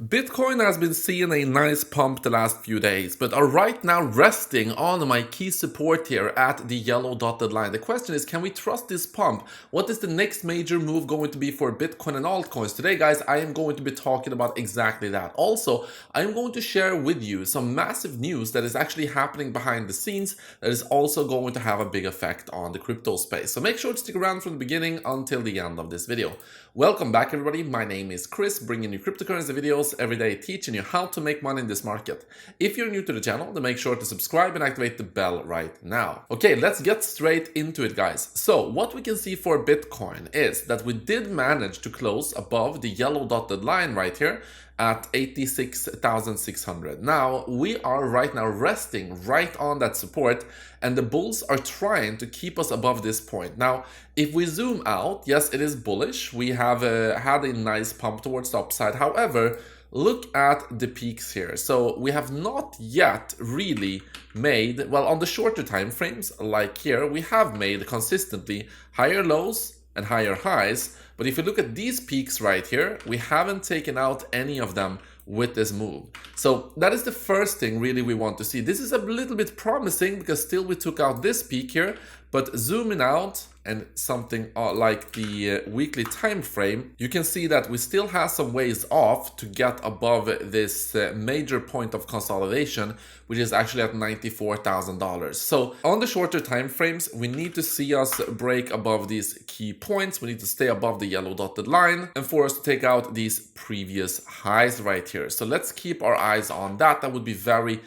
Bitcoin has been seeing a nice pump the last few days, but are right now resting on my key support here at the yellow dotted line. The question is, can we trust this pump? What is the next major move going to be for Bitcoin and altcoins? Today, guys, I am going to be talking about exactly that. Also, I am going to share with you some massive news that is actually happening behind the scenes that is also going to have a big effect on the crypto space. So make sure to stick around from the beginning until the end of this video. Welcome back, everybody. My name is Chris, bringing you cryptocurrency videos every day, teaching you how to make money in this market. If you're new to the channel, then make sure to subscribe and activate the bell right now. Okay, let's get straight into it, guys. So what we can see for Bitcoin is that we did manage to close above the yellow dotted line right here at 86,600. Now, we are right now resting right on that support, and the bulls are trying to keep us above this point. Now, if we zoom out, yes, it is bullish. We have had a nice pump towards the upside. However, look at the peaks here. So we have not yet really made, well, on the shorter time frames, like here, we have made consistently higher lows and higher highs. But if you look at these peaks right here, we haven't taken out any of them with this move. So that is the first thing really we want to see. This is a little bit promising because still we took out this peak here, but zooming out and something like the weekly time frame, you can see that we still have some ways off to get above this major point of consolidation, which is actually at $94,000. So on the shorter time frames, we need to see us break above these key points. We need to stay above the yellow dotted line and for us to take out these previous highs right here. So let's keep our eyes on that. That would be very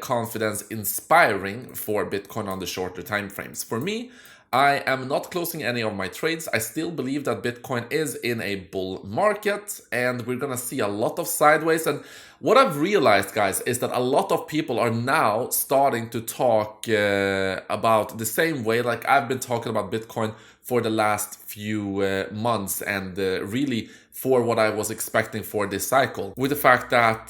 confidence inspiring for Bitcoin on the shorter time frames. For me, I am not closing any of my trades. I still believe that Bitcoin is in a bull market and we're gonna see a lot of sideways. And what I've realized, guys, is that a lot of people are now starting to talk about the same way like I've been talking about Bitcoin for the last few months and really for what I was expecting for this cycle, with the fact that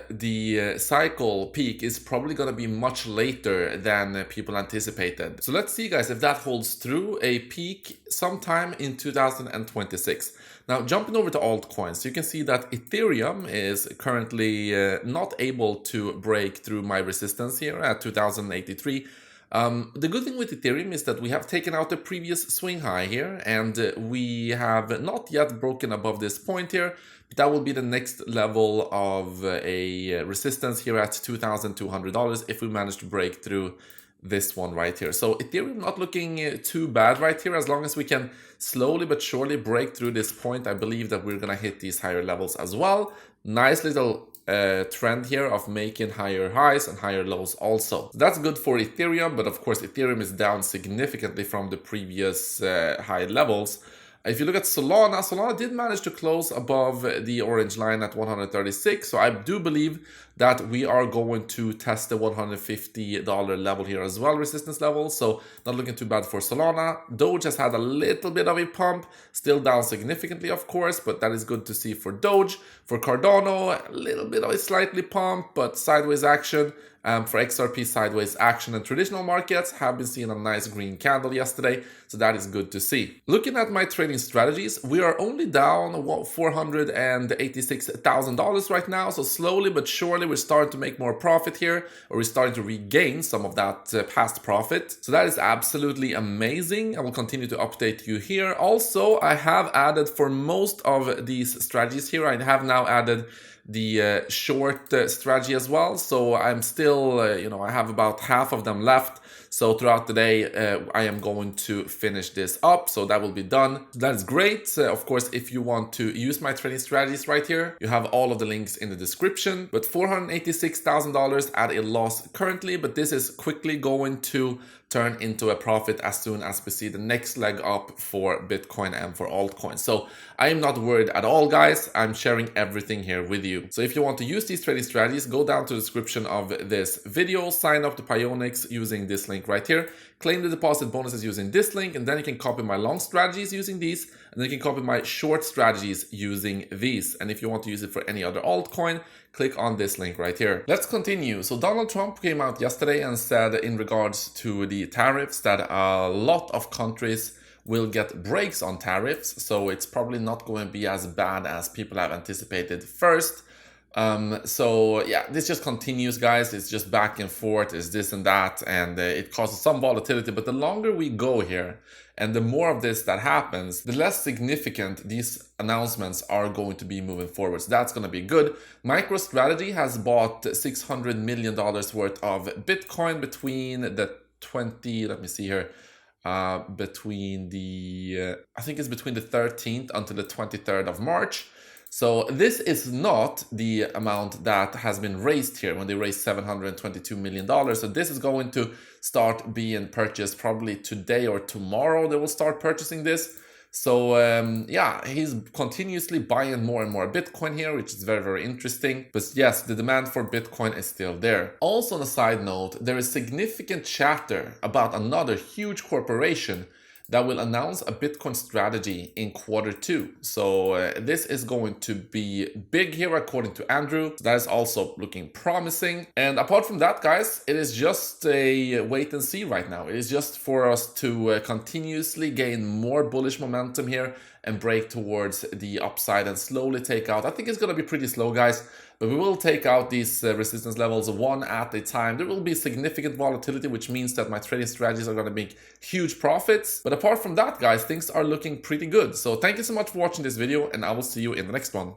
the cycle peak is probably going to be much later than people anticipated. So let's see, guys, if that holds true, a peak sometime in 2026. Now, jumping over to altcoins, you can see that Ethereum is currently not able to break through my resistance here at 2083. The good thing with Ethereum is that we have taken out the previous swing high here and we have not yet broken above this point here, but that will be the next level of a resistance here at $2,200 if we manage to break through this one right here. So Ethereum not looking too bad right here. As long as we can slowly but surely break through this point, I believe that we're gonna hit these higher levels as well. Nice little trend here of making higher highs and higher lows also. That's good for Ethereum, but of course Ethereum is down significantly from the previous high levels. If you look at Solana, Solana did manage to close above the orange line at 136. So I do believe that we are going to test the $150 level here as well, resistance level. So not looking too bad for Solana. Doge has had a little bit of a pump, still down significantly, of course, but that is good to see for Doge. For Cardano, a little bit of a slightly pump, but sideways action. For XRP, sideways action, and traditional markets have been seeing a nice green candle yesterday, so that is good to see. Looking at my trading strategies, we are only down $486,000 right now, so slowly but surely we're starting to make more profit here, or we're starting to regain some of that past profit. So that is absolutely amazing. I will continue to update you here. Also, I have added for most of these strategies here, I have now added the short strategy as well. So I'm still, I have about half of them left. So throughout the day, I am going to finish this up. So that will be done. That is great. Of course, if you want to use my trading strategies right here, you have all of the links in the description. But $486,000 at a loss currently, but this is quickly going to turn into a profit as soon as we see the next leg up for Bitcoin and for altcoins. So I am not worried at all, guys. I'm sharing everything here with you. So if you want to use these trading strategies, go down to the description of this video, sign up to Pionex using this link right here, claim the deposit bonuses using this link, and then you can copy my long strategies using these, and then you can copy my short strategies using these. And if you want to use it for any other altcoin, click on this link right here. Let's continue. So Donald Trump came out yesterday and said in regards to the tariffs that a lot of countries will get brakes on tariffs, so it's probably not going to be as bad as people have anticipated first. So yeah, this just continues, guys. It's just back and forth, it's this and that, and it causes some volatility. But the longer we go here and the more of this that happens, the less significant these announcements are going to be moving forward. So that's going to be good. MicroStrategy has bought $600 million worth of Bitcoin between the 20, let me see here, between the, I think it's between the 13th until the 23rd of March. So this is not the amount that has been raised here when they raised $722 million. So this is going to start being purchased probably today or tomorrow. They will start purchasing this. So yeah, he's continuously buying more and more Bitcoin here, which is very, very interesting. But yes, the demand for Bitcoin is still there. Also on a side note, there is significant chatter about another huge corporation that will announce a Bitcoin strategy in Q2. So this is going to be big here according to Andrew. So that is also looking promising. And apart from that, guys, it is just a wait and see right now. It is just for us to continuously gain more bullish momentum here and break towards the upside and slowly take out. I think it's going to be pretty slow, guys, but we will take out these resistance levels one at a time. There will be significant volatility, which means that my trading strategies are going to make huge profits. But apart from that, guys, things are looking pretty good. So thank you so much for watching this video, and I will see you in the next one.